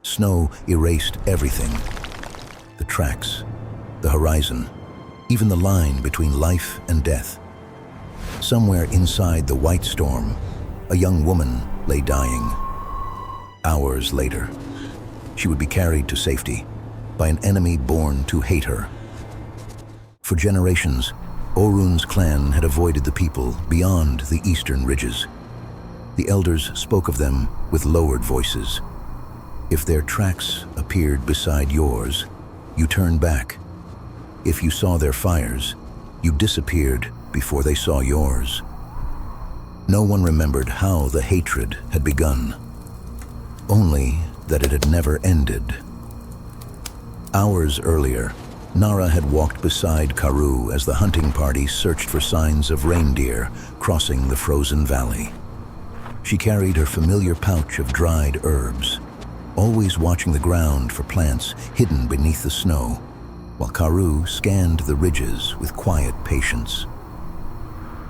Snow erased everything. The tracks, the horizon, even the line between life and death. Somewhere inside the white storm, a young woman lay dying. Hours later, she would be carried to safety by an enemy born to hate her. For generations, Orun's clan had avoided the people beyond the eastern ridges. The elders spoke of them with lowered voices. If their tracks appeared beside yours, you turned back. If you saw their fires, you disappeared before they saw yours. No one remembered how the hatred had begun, only that it had never ended. Hours earlier, Nara had walked beside Karoo as the hunting party searched for signs of reindeer crossing the frozen valley. She carried her familiar pouch of dried herbs, always watching the ground for plants hidden beneath the snow, while Karoo scanned the ridges with quiet patience.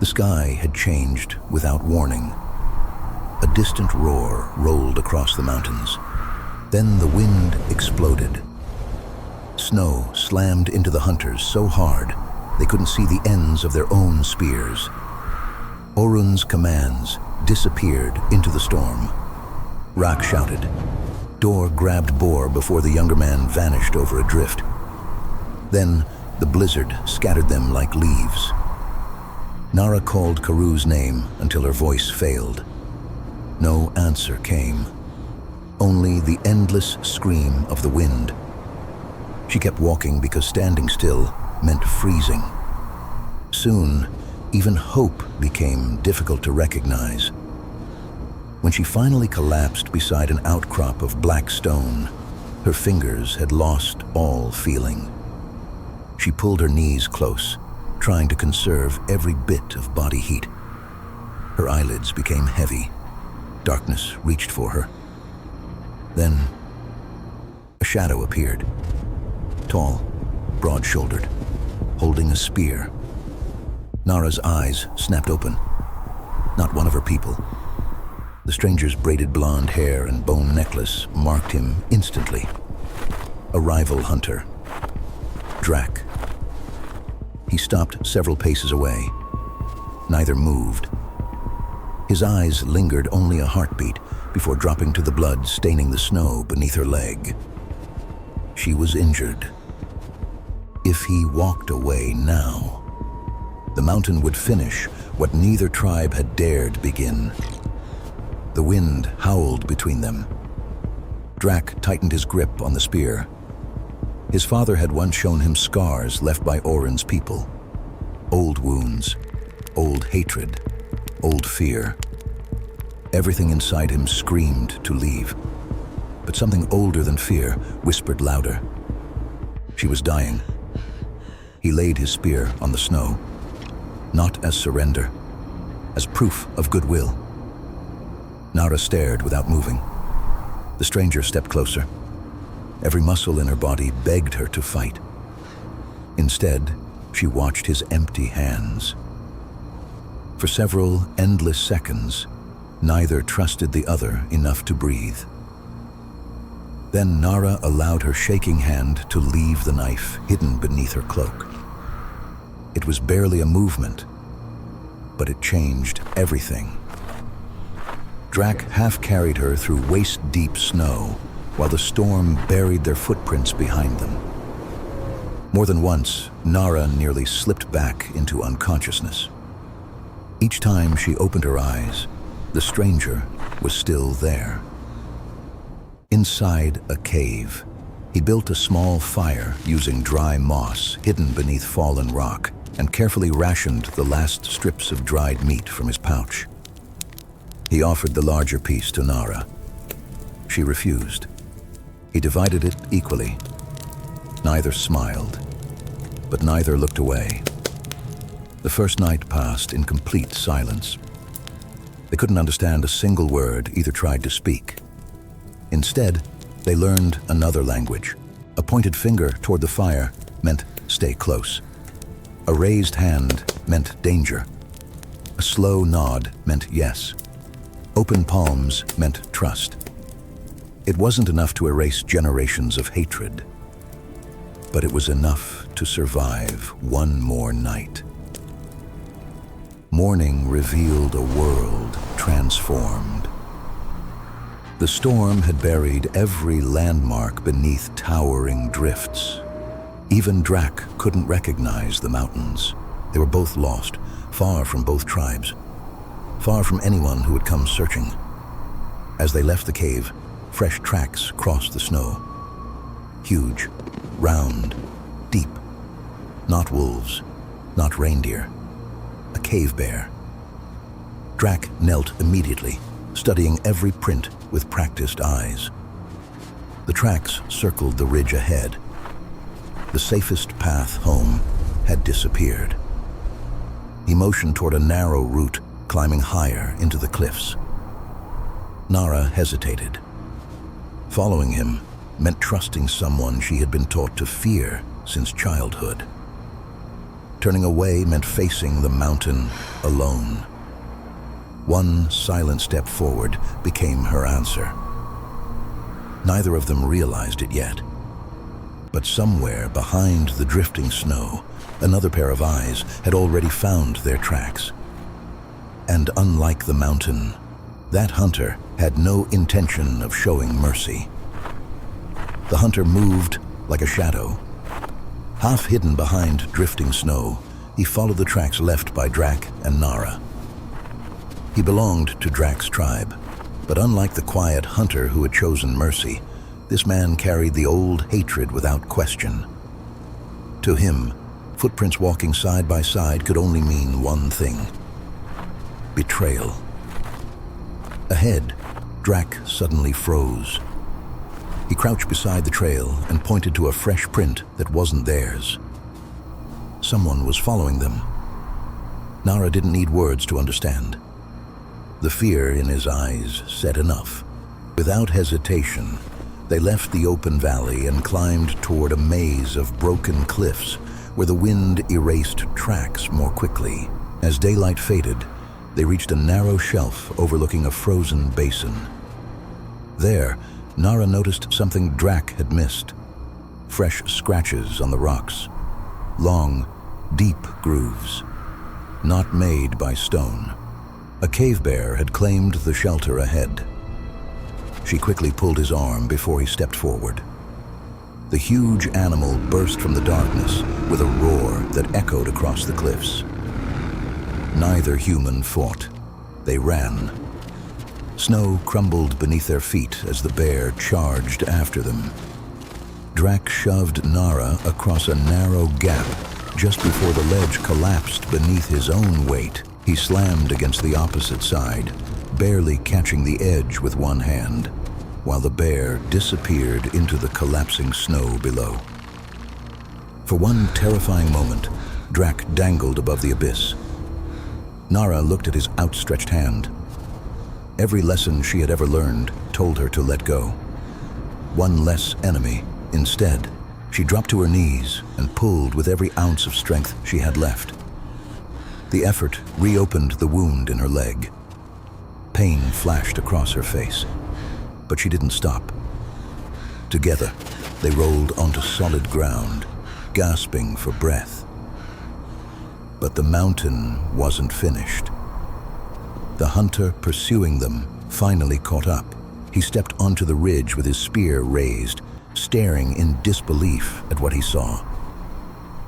The sky had changed without warning. A distant roar rolled across the mountains. Then the wind exploded. Snow slammed into the hunters so hard they couldn't see the ends of their own spears. Orun's commands disappeared into the storm. Rak shouted. Dor grabbed Bor before the younger man vanished over a drift. Then the blizzard scattered them like leaves. Nara called Karoo's name until her voice failed. No answer came, only the endless scream of the wind. She kept walking because standing still meant freezing. Soon, even hope became difficult to recognize. When she finally collapsed beside an outcrop of black stone, her fingers had lost all feeling. She pulled her knees close, trying to conserve every bit of body heat. Her eyelids became heavy. Darkness reached for her. Then, a shadow appeared. Tall, broad-shouldered, holding a spear. Nara's eyes snapped open. Not one of her people. The stranger's braided blonde hair and bone necklace marked him instantly. A rival hunter. Drak. He stopped several paces away. Neither moved. His eyes lingered only a heartbeat before dropping to the blood staining the snow beneath her leg. She was injured. If he walked away now, the mountain would finish what neither tribe had dared begin. The wind howled between them. Drak tightened his grip on the spear. His father had once shown him scars left by Orun's people. Old wounds, old hatred, old fear. Everything inside him screamed to leave. But something older than fear whispered louder. She was dying. He laid his spear on the snow, not as surrender, as proof of goodwill. Nara stared without moving. The stranger stepped closer. Every muscle in her body begged her to fight. Instead, she watched his empty hands. For several endless seconds, neither trusted the other enough to breathe. Then Nara allowed her shaking hand to leave the knife hidden beneath her cloak. It was barely a movement, but it changed everything. Drak half-carried her through waist-deep snow while the storm buried their footprints behind them. More than once, Nara nearly slipped back into unconsciousness. Each time she opened her eyes, the stranger was still there. Inside a cave, he built a small fire using dry moss hidden beneath fallen rock and carefully rationed the last strips of dried meat from his pouch. He offered the larger piece to Nara. She refused. He divided it equally. Neither smiled, but neither looked away. The first night passed in complete silence. They couldn't understand a single word either tried to speak. Instead, they learned another language. A pointed finger toward the fire meant stay close. A raised hand meant danger. A slow nod meant yes. Open palms meant trust. It wasn't enough to erase generations of hatred, but it was enough to survive one more night. Morning revealed a world transformed. The storm had buried every landmark beneath towering drifts. Even Drac couldn't recognize the mountains. They were both lost, far from both tribes, far from anyone who had come searching. As they left the cave, fresh tracks crossed the snow. Huge, round, deep. Not wolves, not reindeer. A cave bear. Drac knelt immediately, studying every print with practiced eyes. The tracks circled the ridge ahead. The safest path home had disappeared. He motioned toward a narrow route climbing higher into the cliffs. Nara hesitated. Following him meant trusting someone she had been taught to fear since childhood. Turning away meant facing the mountain alone. One silent step forward became her answer. Neither of them realized it yet. But somewhere behind the drifting snow, another pair of eyes had already found their tracks. And unlike the mountain, that hunter had no intention of showing mercy. The hunter moved like a shadow. Half hidden behind drifting snow, he followed the tracks left by Drac and Nara. He belonged to Drac's tribe, but unlike the quiet hunter who had chosen mercy, this man carried the old hatred without question. To him, footprints walking side by side could only mean one thing: betrayal. Ahead, Drac suddenly froze. He crouched beside the trail and pointed to a fresh print that wasn't theirs. Someone was following them. Nara didn't need words to understand. The fear in his eyes said enough. Without hesitation, they left the open valley and climbed toward a maze of broken cliffs where the wind erased tracks more quickly. As daylight faded, they reached a narrow shelf overlooking a frozen basin. There, Nara noticed something Drac had missed: fresh scratches on the rocks, long, deep grooves, not made by stone. A cave bear had claimed the shelter ahead. She quickly pulled his arm before he stepped forward. The huge animal burst from the darkness with a roar that echoed across the cliffs. Neither human fought. They ran. Snow crumbled beneath their feet as the bear charged after them. Drac shoved Nara across a narrow gap just before the ledge collapsed beneath his own weight. He slammed against the opposite side, barely catching the edge with one hand, while the bear disappeared into the collapsing snow below. For one terrifying moment, Drac dangled above the abyss. Nara looked at his outstretched hand. Every lesson she had ever learned told her to let go. One less enemy. Instead, she dropped to her knees and pulled with every ounce of strength she had left. The effort reopened the wound in her leg. Pain flashed across her face, but she didn't stop. Together, they rolled onto solid ground, gasping for breath. But the mountain wasn't finished. The hunter pursuing them finally caught up. He stepped onto the ridge with his spear raised, staring in disbelief at what he saw.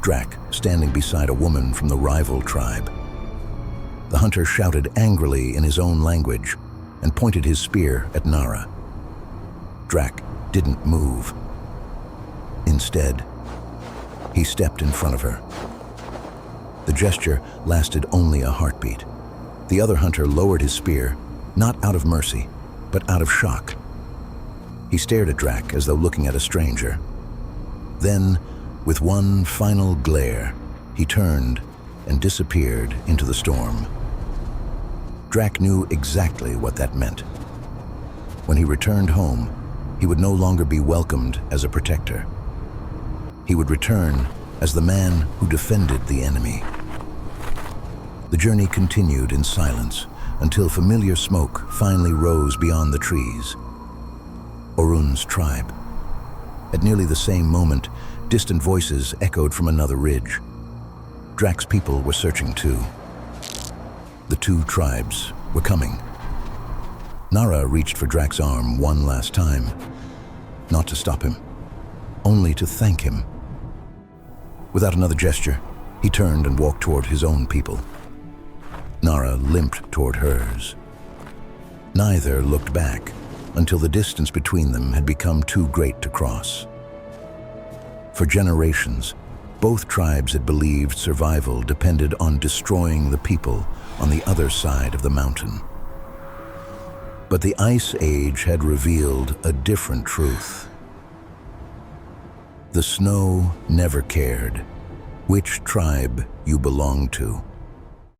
Drac standing beside a woman from the rival tribe. The hunter shouted angrily in his own language and pointed his spear at Nara. Drac didn't move. Instead, he stepped in front of her. The gesture lasted only a heartbeat. The other hunter lowered his spear, not out of mercy, but out of shock. He stared at Drac as though looking at a stranger. Then, with one final glare, he turned and disappeared into the storm. Drac knew exactly what that meant. When he returned home, he would no longer be welcomed as a protector. He would return as the man who defended the enemy. The journey continued in silence until familiar smoke finally rose beyond the trees. Orun's tribe. At nearly the same moment, distant voices echoed from another ridge. Drak's people were searching too. The two tribes were coming. Nara reached for Drak's arm one last time, not to stop him, only to thank him. Without another gesture, he turned and walked toward his own people. Nara limped toward hers. Neither looked back until the distance between them had become too great to cross. For generations, both tribes had believed survival depended on destroying the people on the other side of the mountain. But the Ice Age had revealed a different truth. The snow never cared which tribe you belonged to.